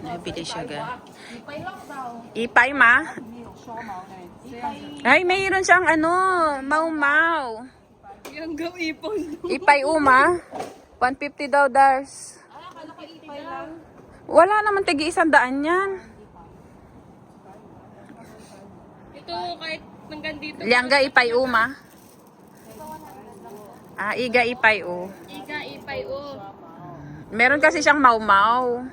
Nabili siya ga. Ipay ma? Ay, mayroon siyang ano, mau-mau. Yung gaw ipon. Ipay uma. 150 daw dars. Wala naman tigi 100 yan. Ito kahit hanggang dito. Liangga ipay uma. Ah, iga ipay o. Iga ipay o. Meron kasi siyang mau-mau.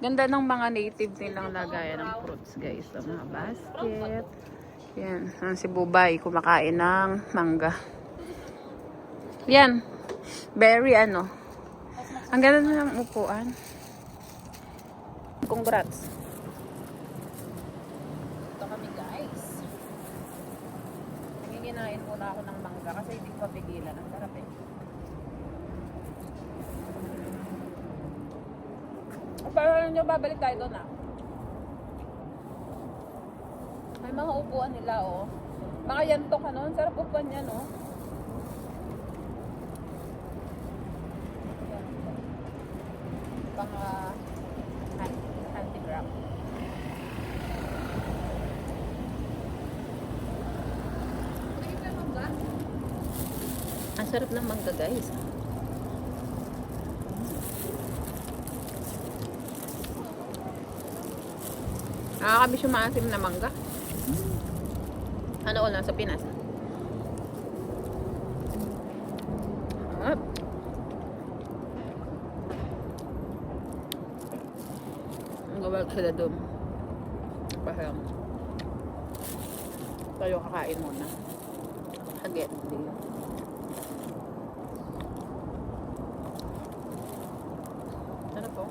Ganda ng mga native nilang lagayan ng fruits, guys. Ang mga basket. Yan. Si Bubay kumakain ng mangga. Yan. Very ano. Ang ganda ng upuan. Congrats. Ito kami, guys. Nanginginain muna ako ng mangga kasi hindi ko papigilan. Ang sarap eh. Parang nyo babalik tayo doon ah. May mga upuan nila oh. Mga yantok ano. Ang sarap upuan niya no. Pang handicraft. Ang sarap ng mangga guys. Nakakabis yung maasim na mangga. Ano ulan sa Pinas? Ang gawag sila doon. Paham. Tayo kakain muna. Agad. Ano po?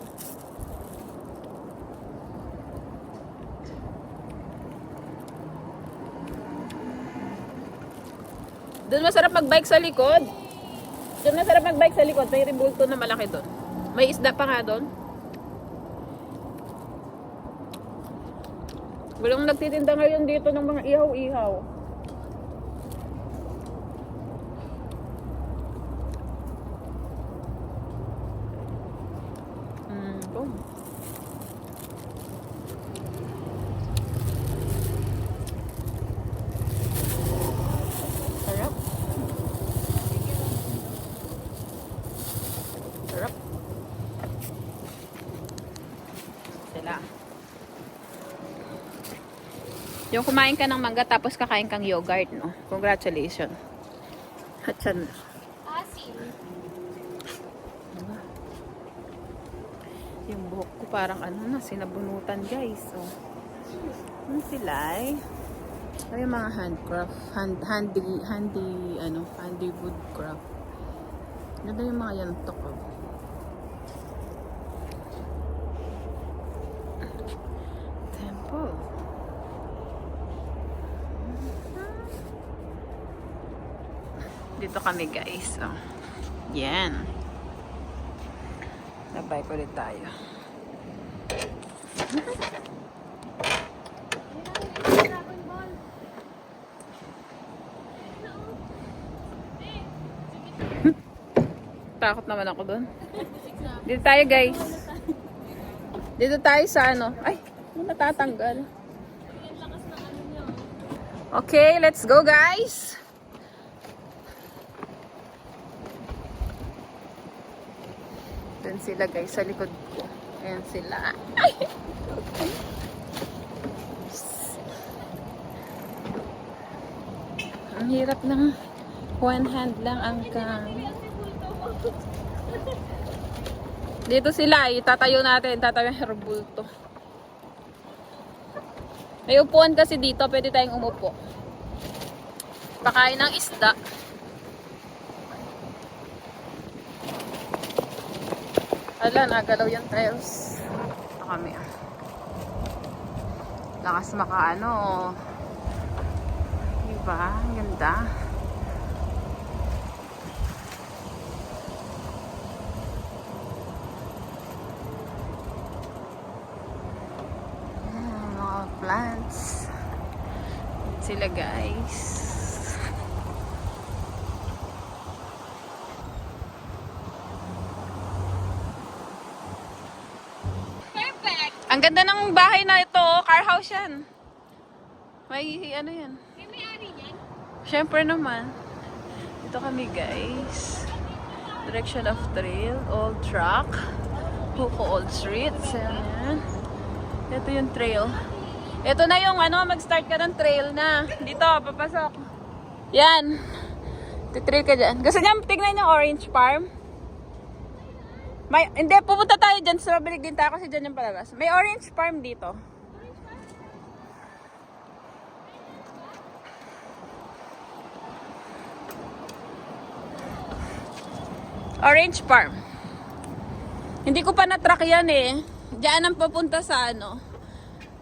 Doon masarap mag-bike sa likod. Doon masarap mag-bike sa likod. May rebulto na malaki doon. May isda pa nga doon. Walang nagtitinda ngayon dito ng mga ihaw-ihaw. Boom. Sarap. Sarap. Sila. Yung kumain ka ng mangga tapos kakain kang yogurt, no? Congratulations. Hatsan na. Asin. Diba? Yung buhok ko parang ano na, sinabunutan guys. So, ano sila eh? Ay, mga handcraft. Handy woodcraft. Ganda yung mga yantok. Oh. Temple. Dito kami guys. Oh. Yan. Nabay ko ulit tayo. Takot naman ako doon. Dito tayo guys. Dito tayo sa ano. Ay, natatanggal. Okay, let's go guys. Doon sila guys sa likod ko. Ayan sila. Ay! Ang hirap ng one hand lang ang Dito sila, itatayo natin. Tatayo yung herbulto. May upuan kasi dito. Pwede tayong umupo. Pakain ng isda. Ala, nagalaw yung trails. Ito kami. Lakas makaano. Diba? Ang ganda. Mga plants. Sila guys. Perfect. Ang ganda ng bahay na ito, oh. Car house yan. May ano yan. May-ari niyan? Siyempre naman. Dito kami guys. Direction of trail, old track. Huko Old Street. Ayan. Ito yung trail. Ito na yung ano, mag-start ka ng trail na. Dito, papasok. Yan. Titrail ka dyan. Gusto niya, tignan yung orange farm. Hindi, pupunta tayo dyan. So, mabilig din tayo kasi dyan yung palabas. May orange farm dito. Orange farm. Hindi ko pa na-track yan eh. Diyan ang papunta sa ano.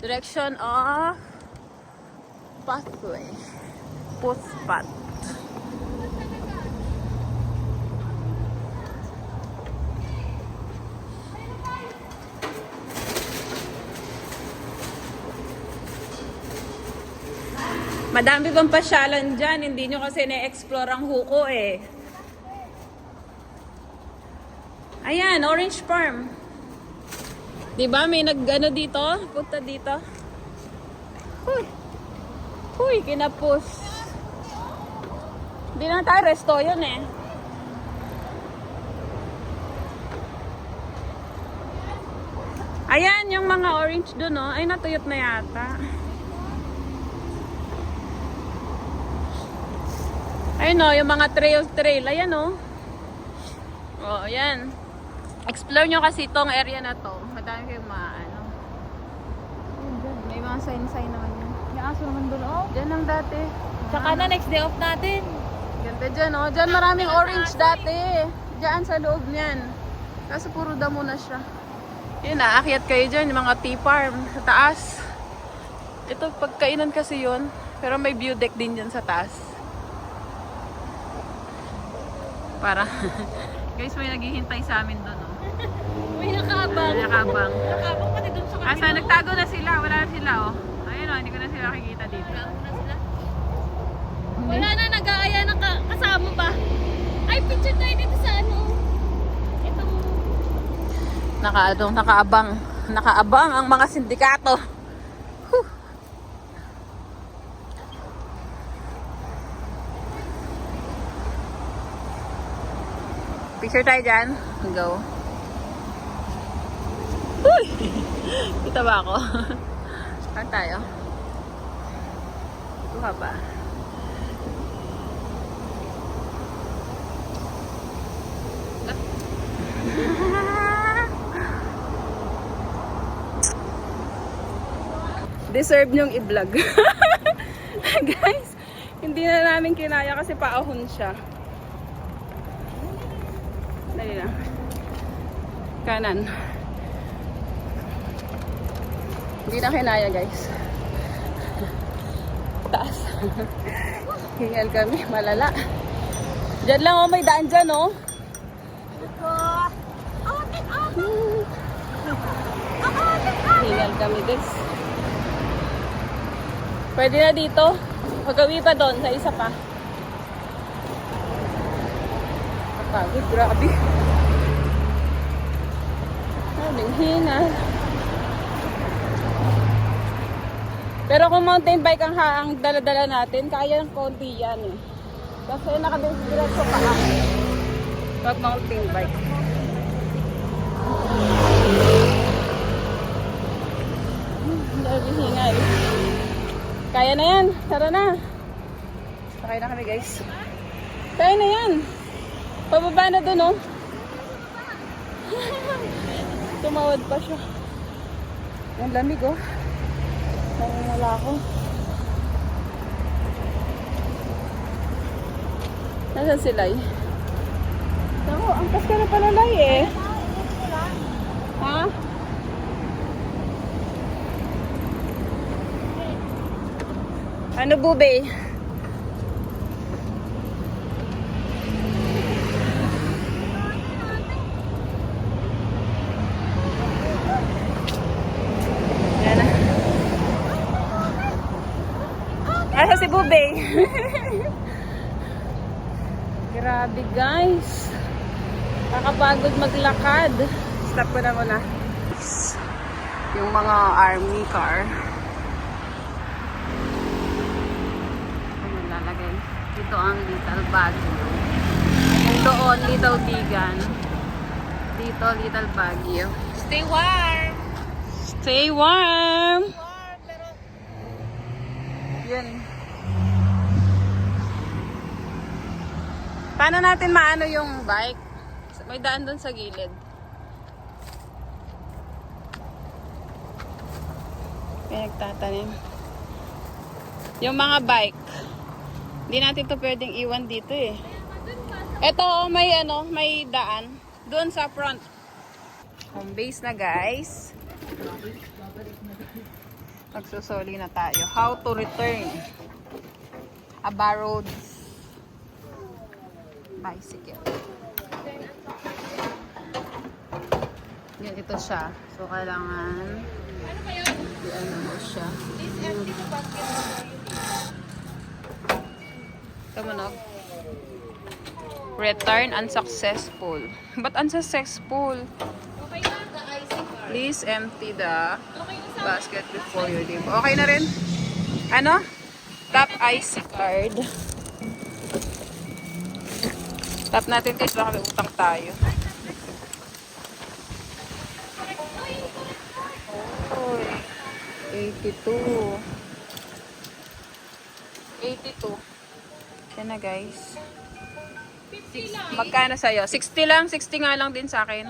Direction of pathway. Footpath. Madami pang pasyalan dyan. Hindi nyo kasi na-explore ang Huko eh. Ayan, orange farm. Diba may nag-ano dito? Punta dito. Huy. Huy, kinapos. Hindi na tayo resto yun eh. Ayan, yung mga orange dun oh. Ay, natuyot na yata. Ayun oh, yung mga trail. Ayan oh. Oh, ayan. Explore nyo kasi itong area na to. Madami kayong maano. May mga sign naman yan. May aso naman doon, oh. Diyan lang dati. Tsaka na next day off natin. Ganda dyan oh. Diyan maraming orange dati. Diyan sa loob niyan. Kaso puro damo na siya. Yun na, aakyat kayo dyan. Yung mga tea farm sa taas. Ito, pagkainan kasi yun. Pero may view deck din dyan sa taas. Para, guys, may naghihintay sa amin doon, oh. May nakabang. Nakabang. Nakabang pati doon sa kanila. Asa, nagtago na sila. Wala na sila, oh. Ayun, oh, hindi ko na sila makikita dito. Wala na, nag-aaya ng kasama ba? Ay, picture tayo dito sa ano. Itong... Nakaabang ang mga sindikato. Whew. Picture tayo dyan. Go. Uy! Kita ba ako? Saan tayo? Ito ba? Deserve nyong i-vlog. Guys, hindi na namin kinaya kasi paahon siya. Dali lang. Kanan. Hindi na kinaya, guys. Taas. Hingal kami, malala. Diyan lang, oh, may daan dyan, oh. Hingal kami, guys. Pwede na dito. Pagawi pa doon sa isa pa. Kapagod, grabe. Maling hingal. Pero kung mountain bike ang dala-dala natin, kaya ng konti yan eh. Kasi nakadiretso ka lang. Pag mountain bike. Grabe hingal. Kaya na yan. Tara na. Sakay na kami, guys. Kaya na yan. Pababa na dun, oh. Tumawad pa siya. Ang lamig, oh. Wala ako. Nasaan sila eh? Ako, ang kas ka na palalay eh. Ha? Ano, bube? Yan na. Asa si bube? Grabe, guys. Nakapagod maglakad. Stop ko na muna. Yung mga army car. Ayun, lalagay. Dito ang Little Baguio. Yung doon, Little Bigan. Dito, Little Baguio. Stay warm! Stay warm! Warm, pero Yan. Paano natin maano yung bike? May daan doon sa gilid. May nagtatanim. Yung mga bike, hindi natin to pwedeng iwan dito eh. Ito, may ano, may daan. Doon sa front. Home base na guys. Magsusoli na tayo. How to return a borrowed bicycle. Yan, ito siya. So, kailangan ano ba yun? i-ano mo siya. This empty the basket. Tumunog. Return unsuccessful. Ba't unsuccessful? Okay na, the IC card. Please empty the Okay na sa basket before you leave. Okay na rin? Ano? Tap IC card. Tap natin guys, baka may utang tayo. Oy, 82. 82. Yan na guys. 50 lang. Magkano sa'yo? 60 lang? 60 nga lang din sa akin.